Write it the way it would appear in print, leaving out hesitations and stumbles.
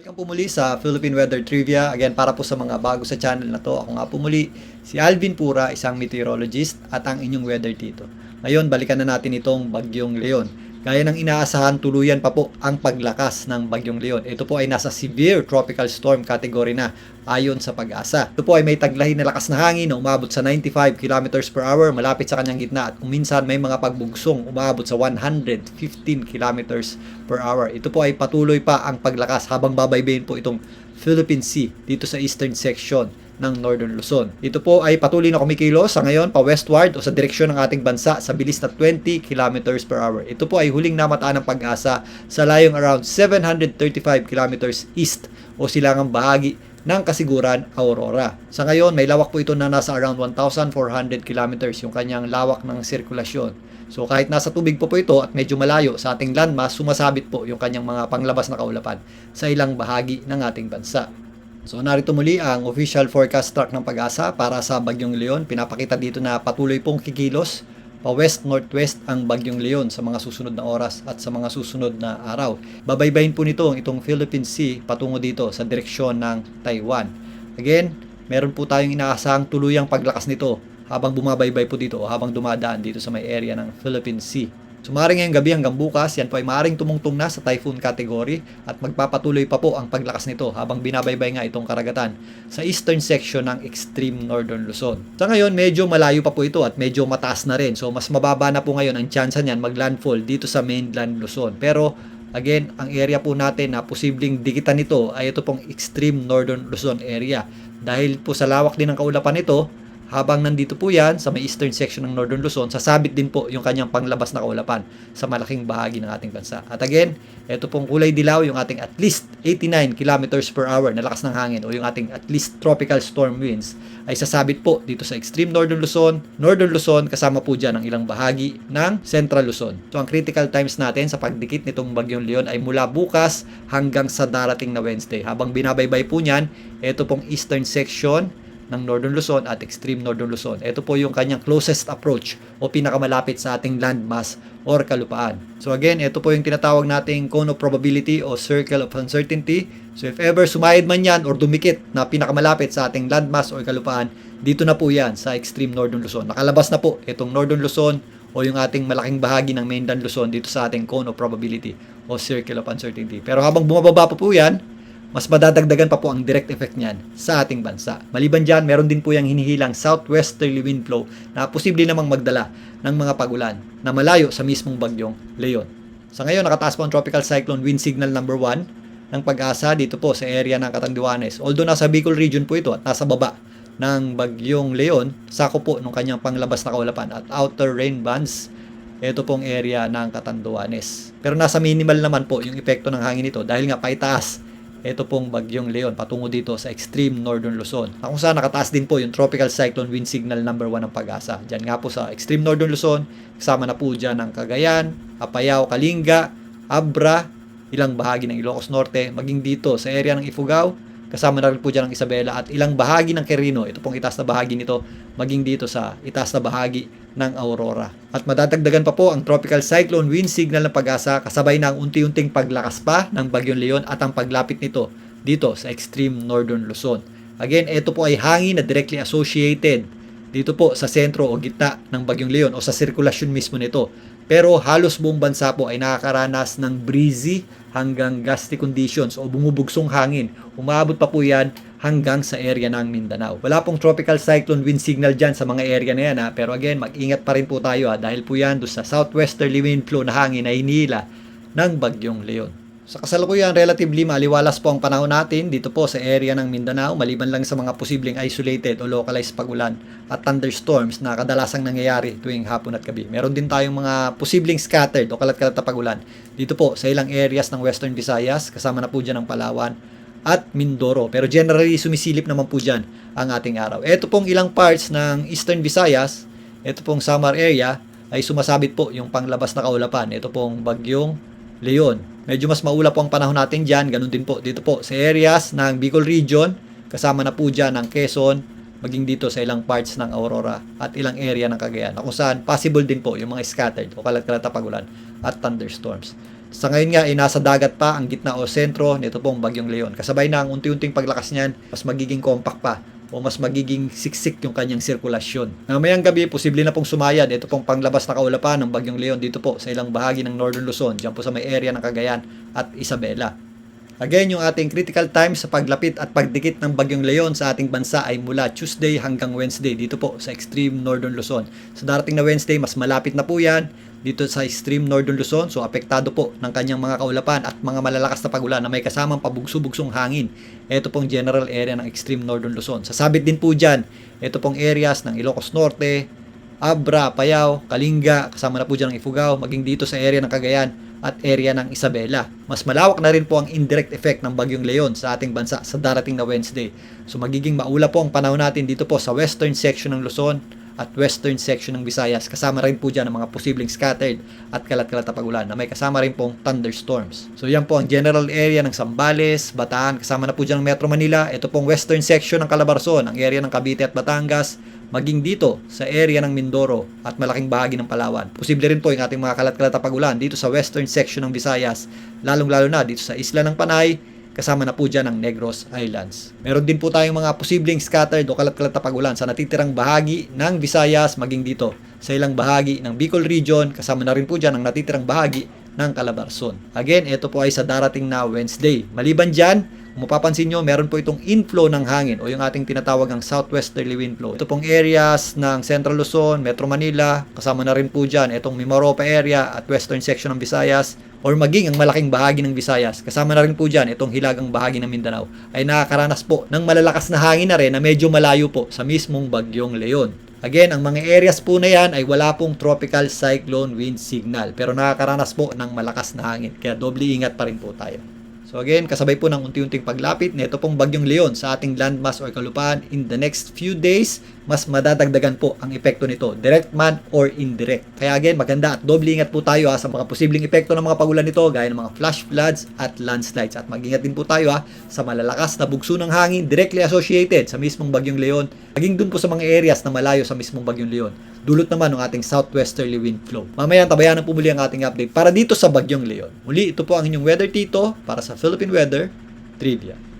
Welcome po muli sa Philippine Weather Trivia. Again, para po sa mga bago sa channel na to, ako nga po muli, si Alvin Pura, isang meteorologist at ang inyong weather dito. Ngayon, balikan na natin itong Bagyong Leon. Gaya ng inaasahan, tuluyan pa po ang paglakas ng Bagyong Leon. Ito po ay nasa severe tropical storm category na ayon sa Pag-asa. Ito po ay may taglahin na lakas na hangin na umabot sa 95 kilometers per hour malapit sa kanyang gitna at kung minsan may mga pagbugsong umabot sa 115 kilometers per hour. Ito po ay patuloy pa ang paglakas habang babaybayin po itong Philippine Sea dito sa eastern section ng Northern Luzon. Ito po ay patuloy na kumikilos sa ngayon pa westward o sa direksyon ng ating bansa sa bilis na 20 kilometers per hour. Ito po ay huling namataan ng Pag-asa sa layong around 735 kilometers east o silangang bahagi ng Kasiguran, Aurora. Sa ngayon, may lawak po ito na nasa around 1,400 kilometers yung kanyang lawak ng sirkulasyon. So kahit nasa tubig po ito at medyo malayo sa ating landmass, sumasabit po yung kanyang mga panglabas na kaulapan sa ilang bahagi ng ating bansa. So narito muli ang official forecast track ng Pag-asa para sa Bagyong Leon. Pinapakita dito na patuloy pong kikilos pa west-northwest ang Bagyong Leon sa mga susunod na oras at sa mga susunod na araw. Babaybayin po nito itong Philippine Sea patungo dito sa direksyon ng Taiwan. Again, meron po tayong inaasahang tuluyang paglakas nito habang bumabaybay po dito o habang dumadaan dito sa may area ng Philippine Sea. So maaaring ngayong gabi hanggang bukas, yan po ay maaaring tumungtong na sa typhoon category at magpapatuloy pa po ang paglakas nito habang binabaybay nga itong karagatan sa eastern section ng extreme northern Luzon. Sa ngayon, medyo malayo pa po ito at medyo mataas na rin. So mas mababa na po ngayon ang tsansa niyan maglandfall dito sa mainland Luzon. Pero again, ang area po natin na posibleng dikitan nito ay ito pong extreme northern Luzon area. Dahil po sa lawak din ng kaulapan nito, habang nandito po yan sa may eastern section ng Northern Luzon, sasabit din po yung kanyang panglabas na kaulapan sa malaking bahagi ng ating bansa. At again, ito pong kulay dilaw yung ating at least 89 kilometers per hour na lakas ng hangin o yung ating at least tropical storm winds ay sasabit po dito sa extreme Northern Luzon kasama po dyan ang ilang bahagi ng Central Luzon. So ang critical times natin sa pagdikit nitong Bagyong Leon ay mula bukas hanggang sa darating na Wednesday. Habang binabaybay po niyan, ito pong eastern section ng Northern Luzon at extreme Northern Luzon. Ito po yung kanyang closest approach o pinakamalapit sa ating landmass or kalupaan. So again, ito po yung tinatawag nating cone of probability o circle of uncertainty. So if ever sumayad man yan or dumikit na pinakamalapit sa ating landmass or kalupaan, dito na po yan sa extreme Northern Luzon. Nakalabas na po itong Northern Luzon o yung ating malaking bahagi ng mainland Luzon dito sa ating cone of probability o circle of uncertainty. Pero habang bumababa pa po yan, mas madadagdagan pa po ang direct effect niyan sa ating bansa. Maliban dyan, meron din po yung hinihilang southwesterly wind flow na posible namang magdala ng mga pagulan na malayo sa mismong Bagyong Leon. Sa ngayon, nakataas po ang tropical cyclone wind signal number 1 ng Pag-asa dito po sa area ng Catanduanes. Although nasa Bicol region po ito at nasa baba ng Bagyong Leon, sako po ng kanyang panglabas na kaulapan at outer rain bands, ito pong area ng Catanduanes. Pero nasa minimal naman po yung epekto ng hangin nito dahil nga paitaas ito pong Bagyong Leon patungo dito sa extreme Northern Luzon. Kung saan nakataas din po yung tropical cyclone wind signal number 1 ng Pag-asa. Diyan nga po sa extreme Northern Luzon, kasama na po dyan ang Cagayan, Apayao, Kalinga, Abra, ilang bahagi ng Ilocos Norte, maging dito sa area ng Ifugao, kasama na rin po dyan ang Isabela at ilang bahagi ng Quirino, ito pong itaas na bahagi nito, maging dito sa itaas na bahagi ng Aurora. At madadagdagan pa po ang tropical cyclone wind signal ng Pag-asa kasabay ng unti-unting paglakas pa ng Bagyong Leon at ang paglapit nito dito sa extreme Northern Luzon. Again, ito po ay hangin na directly associated dito po sa sentro o gitna ng Bagyong Leon o sa sirkulasyon mismo nito. Pero halos buong bansa po ay nakakaranas ng breezy hanggang gusty conditions o bumubugsong hangin. Umabot pa po yan hanggang sa area ng Mindanao. Wala pong tropical cyclone wind signal dyan sa mga area na yan pero again, mag-ingat pa rin po tayo dahil po yan doon sa southwesterly wind flow na hangin na hinihila ng Bagyong Leon. Sa kasalukuyan, relatively maliwalas po ang panahon natin dito po sa area ng Mindanao maliban lang sa mga posibleng isolated o localized pagulan at thunderstorms na kadalasang nangyayari tuwing hapon at gabi. Meron din tayong mga posibleng scattered o kalat-kalat na pagulan dito po sa ilang areas ng Western Visayas, kasama na po dyan ang Palawan at Mindoro. Pero generally, sumisilip naman po dyan ang ating araw. Ito pong ilang parts ng Eastern Visayas, ito pong Samar area, ay sumasabit po yung panglabas na kaulapan. Ito pong Bagyong Leon. Medyo mas maulap po ang panahon natin dyan. Ganun din po dito po sa areas ng Bicol region, kasama na po dyan ang Quezon, maging dito sa ilang parts ng Aurora at ilang area ng Cagayan. Kung saan possible din po yung mga scattered o kalat-kalat na pagulan at thunderstorms. Sa ngayon nga, nasa dagat pa ang gitna o sentro nito pong Bagyong Leon. Kasabay na ang unti-unting paglakas niyan, mas magiging compact pa o mas magiging siksik yung kanyang sirkulasyon. Mamayang gabi, posible na pong sumayad. Ito pong panglabas na kaulapan ng Bagyong Leon dito po sa ilang bahagi ng Northern Luzon, dyan po sa may area ng Cagayan at Isabela. Again, yung ating critical time sa paglapit at pagdikit ng Bagyong Leon sa ating bansa ay mula Tuesday hanggang Wednesday dito po sa extreme Northern Luzon. Sa darating na Wednesday, mas malapit na po yan dito sa extreme Northern Luzon. So, apektado po ng kanyang mga kaulapan at mga malalakas na pagulan na may kasamang pabugso-bugsong hangin. Ito pong general area ng extreme Northern Luzon. Sasabit din po dyan, ito pong areas ng Ilocos Norte, Abra, Payao, Kalinga, kasama na po dyan ng Ifugao, maging dito sa area ng Cagayan at area ng Isabela. Mas malawak na rin po ang indirect effect ng Bagyong Leon sa ating bansa sa darating na Wednesday. So magiging maula po ang panahon natin dito po sa western section ng Luzon at western section ng Visayas. Kasama rin po dyan ang mga posibleng scattered at kalat-kalat na pagulan na may kasama rin pong thunderstorms. So yan po ang general area ng Zambales, Bataan, kasama na po dyan ang Metro Manila. Ito pong western section ng Calabarzon, ang area ng Cavite at Batangas, maging dito sa area ng Mindoro at malaking bahagi ng Palawan. Posible rin po yung ating mga kalat-kalat na pagulan dito sa western section ng Visayas, lalong-lalo na dito sa isla ng Panay, kasama na po dyan ang Negros Islands. Meron din po tayong mga posibleng scattered o kalat-kalat na pagulan sa natitirang bahagi ng Visayas, maging dito sa ilang bahagi ng Bicol Region, kasama na rin po dyan ang natitirang bahagi ng Calabarzon. Again, ito po ay sa darating na Wednesday. Maliban dyan, kung mapapansin nyo, meron po itong inflow ng hangin o yung ating tinatawag ang southwesterly wind flow. Ito pong areas ng Central Luzon, Metro Manila, kasama na rin po dyan itong Mimaropa area at western section ng Visayas or maging ang malaking bahagi ng Visayas. Kasama na rin po dyan itong hilagang bahagi ng Mindanao ay nakakaranas po ng malalakas na hangin na rin na medyo malayo po sa mismong Bagyong Leon. Again, ang mga areas po na yan ay wala pong tropical cyclone wind signal pero nakakaranas po ng malakas na hangin kaya doble ingat pa rin po tayo. So again, kasabay po ng unti-unting paglapit nito pong Bagyong Leon sa ating landmass or kalupaan in the next few days, mas madadagdagan po ang epekto nito, direct man or indirect. Kaya again, maganda at doble ingat po tayo sa mga posibleng epekto ng mga pagulan nito gaya ng mga flash floods at landslides. At mag-ingat din po tayo sa malalakas na bugso ng hangin directly associated sa mismong Bagyong Leon, maging dun po sa mga areas na malayo sa mismong Bagyong Leon. Dulot naman ng ating southwesterly wind flow. Mamaya tabayanan po muli ang ating update para dito sa Bagyong Leon. Muli, ito po ang inyong Weather Tito para sa Philippine Weather Trivia.